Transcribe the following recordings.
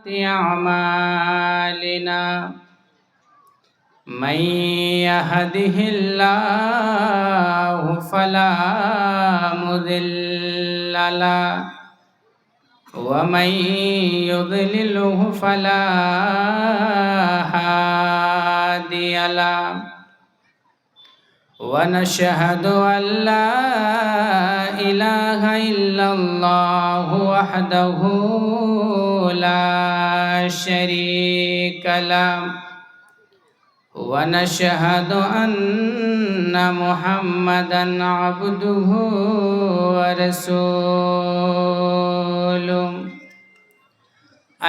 أعمالنا من يهده الله فلا مضل له ومن يضلله فلا هادي له ونشهد أن لا إله إلا الله وحده لا شريك له ونشهد أن محمدا عبده ورسوله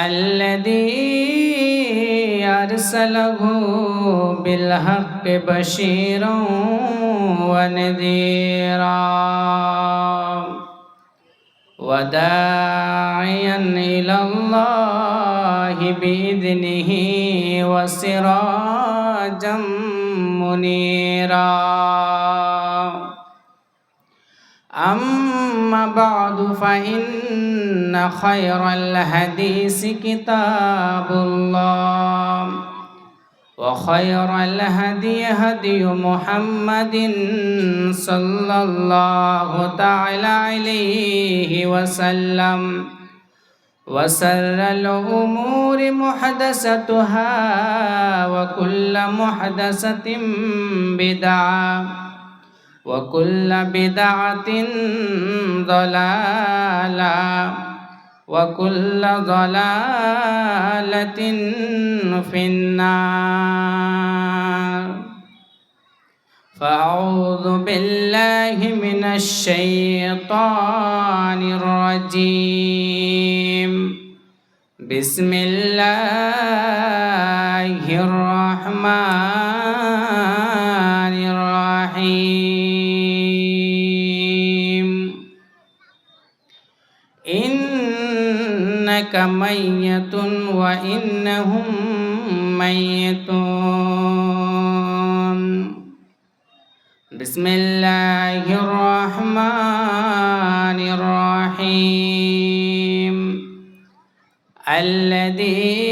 الذي أرسله بالحق بشيرا ونذيرا وداعيا إلى الله بإذنه وسراجا منيرا أما بعد فإن خير الحديث كتاب الله وخير الهدي هدي محمد صلى الله تعالى عليه وسلم وشر الأمور محدثاتها وكل محدثة بدعة وكل بدعة ضلالة وكل ضلالة في النار فأعوذ بالله من الشيطان الرجيم بسم الله الرحمن الرحيم إنك ميت وإنهم ميتون بسم الله الرحمن الرحيم الذي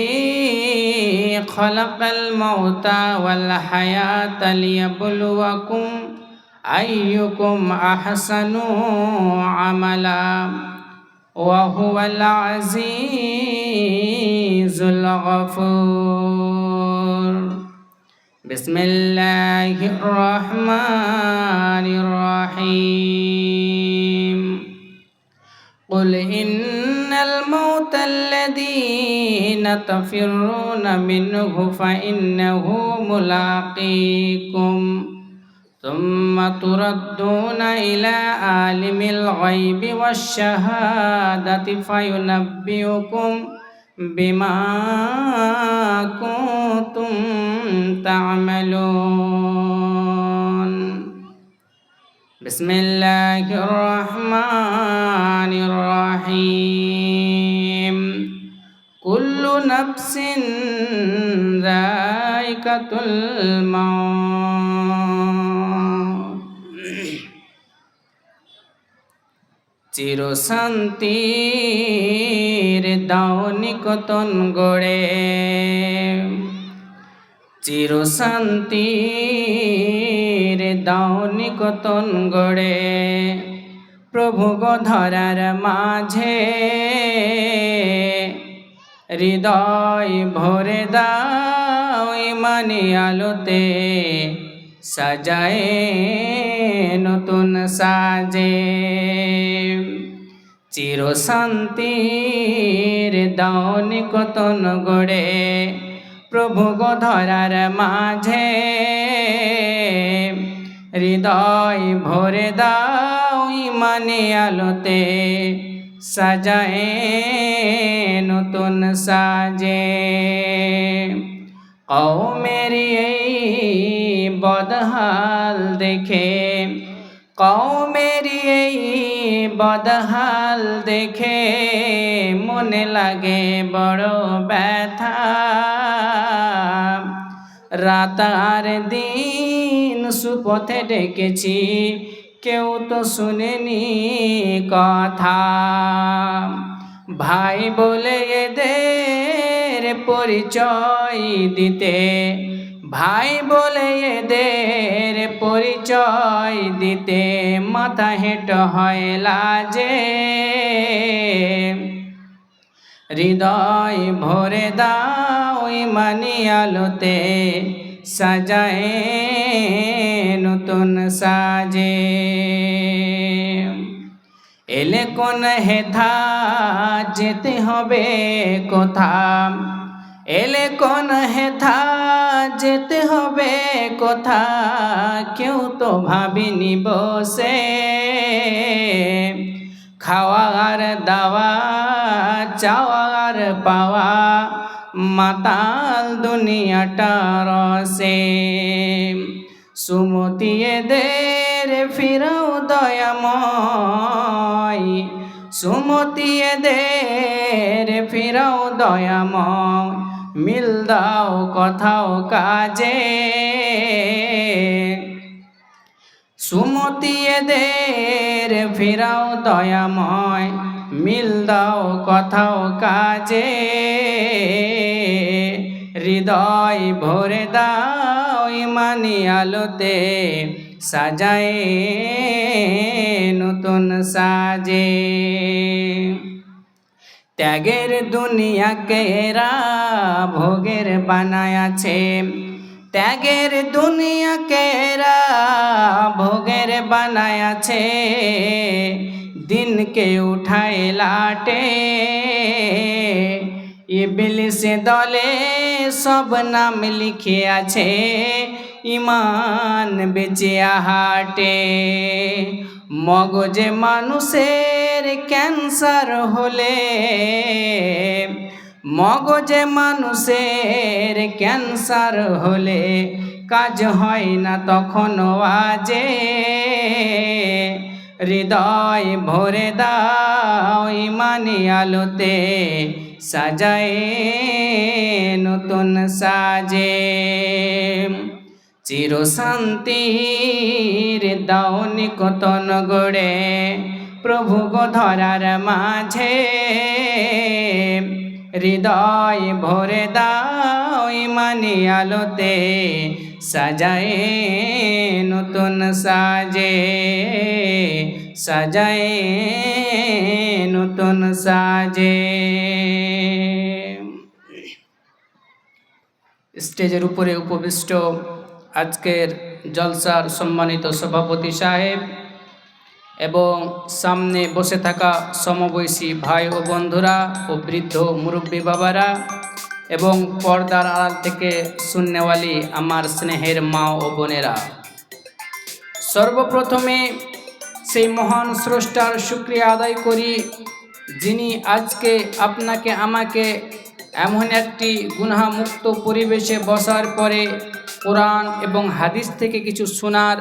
خلق الموت والحياة ليبلوكم أيكم أحسن عملا وهو العزيز الغفور بسم الله الرحمن الرحيم قل إن الموت الذين تفرون منه فإنه ملاقيكم ثم تردون إلى عالم الغيب والشهادة فينبئكم بما كنتم تعملون بسم الله الرحمن الرحيم كل نفس ذائقة الموت চিরশান্তির দাওনি কতন গড়ে চিরশান্তির দাওনি কতন গড়ে প্রভু গো ধরার মাঝে হৃদয় ভরে দাও ইমানি আলোতে সাজায়ে নতুন সাজে চিরশান্তির দাওনি কতন গড়ে প্রভু গো ধরার মাঝে হৃদয় ভরে দাও ইমানি আলোতে সাজায়ে নতুন সাজে কওমের এই বদহাল দেখে কওমের এই বদহাল দেখে মনে লাগে বড় ব্যথা রাত আর দিন সুপথে ডেকেছি কেউ তো শুনেনি কথা ভাই বলে এদের পরিচয় দিতে, ভাই বলে এদের পরিচয় দিতে মাথা হেঁট হয় লাজে। হৃদয় ভরে দাও ইমানি আলোতে, সাজায় নতুন সাজে। এলে কোন হেথা যেতে হবে কোথা, এলে কোন হেথা যেতে হবে কোথা, কেউ তো ভাবিনি বসে। খাওয়ার দাওয়া চাওয়ার পাওয়া মাতাল দুনিয়াটা রসে। সুমতি এদের ফিরাও দয়াময়, সুমতি এদের ফিরাও দয়াময়, মিল দাও কথাও কাজে। সুমতি এদের ফিরাও দয়াময়, মিল দাও কথাও কাজে। হৃদয় ভরে দাও ইমানি আলোতে, সাজায় নতুন সাজে। ত্যাগের দুনিয়াকে এরা ভোগের বানায়াছে, ত্যাগের দুনিয়াকে এরা ভোগের বানায়াছে। দিনকে উঠায় লাটে, ইবলিস দলে সব নাম লিখে আছে, ইমান বেচিয়া হাটে। মগজে মানুষের ক্যান্সার হলে, মগজে মানুষের ক্যান্সার হলে কাজ হয় না তখন আজে। হৃদয় ভরে দাও ইমানি আলোতে, সাজায় নতুন সাজে। চির শান্তির দাও নিকতন গড়ে, প্রভু গো ধরার মাঝে। হৃদয় ভরে দাও ইমানি আলোতে, সাজায় নতুন সাজে, সাজায় নতুন সাজে। স্টেজের উপরে উপবিষ্ট আজকের জলসার সম্মানিত সভাপতি সাহেব এবং সামনে বসে থাকা সমবয়সী ভাই ও বন্ধুরা ও বৃদ্ধ মুরব্বী বাবারা এবং পর্দার আড়াল থেকে শুননেওয়ালি আমার স্নেহের মা ও বোনেরা, সর্বপ্রথমে সেই মহান স্রষ্টার শুকরিয়া আদায় করি, যিনি আজকে আপনাকে আমাকে এমন একটি গুনাহমুক্ত পরিবেশে বসার পরে কোরআন এবং হাদিস থেকে কিছু শোনার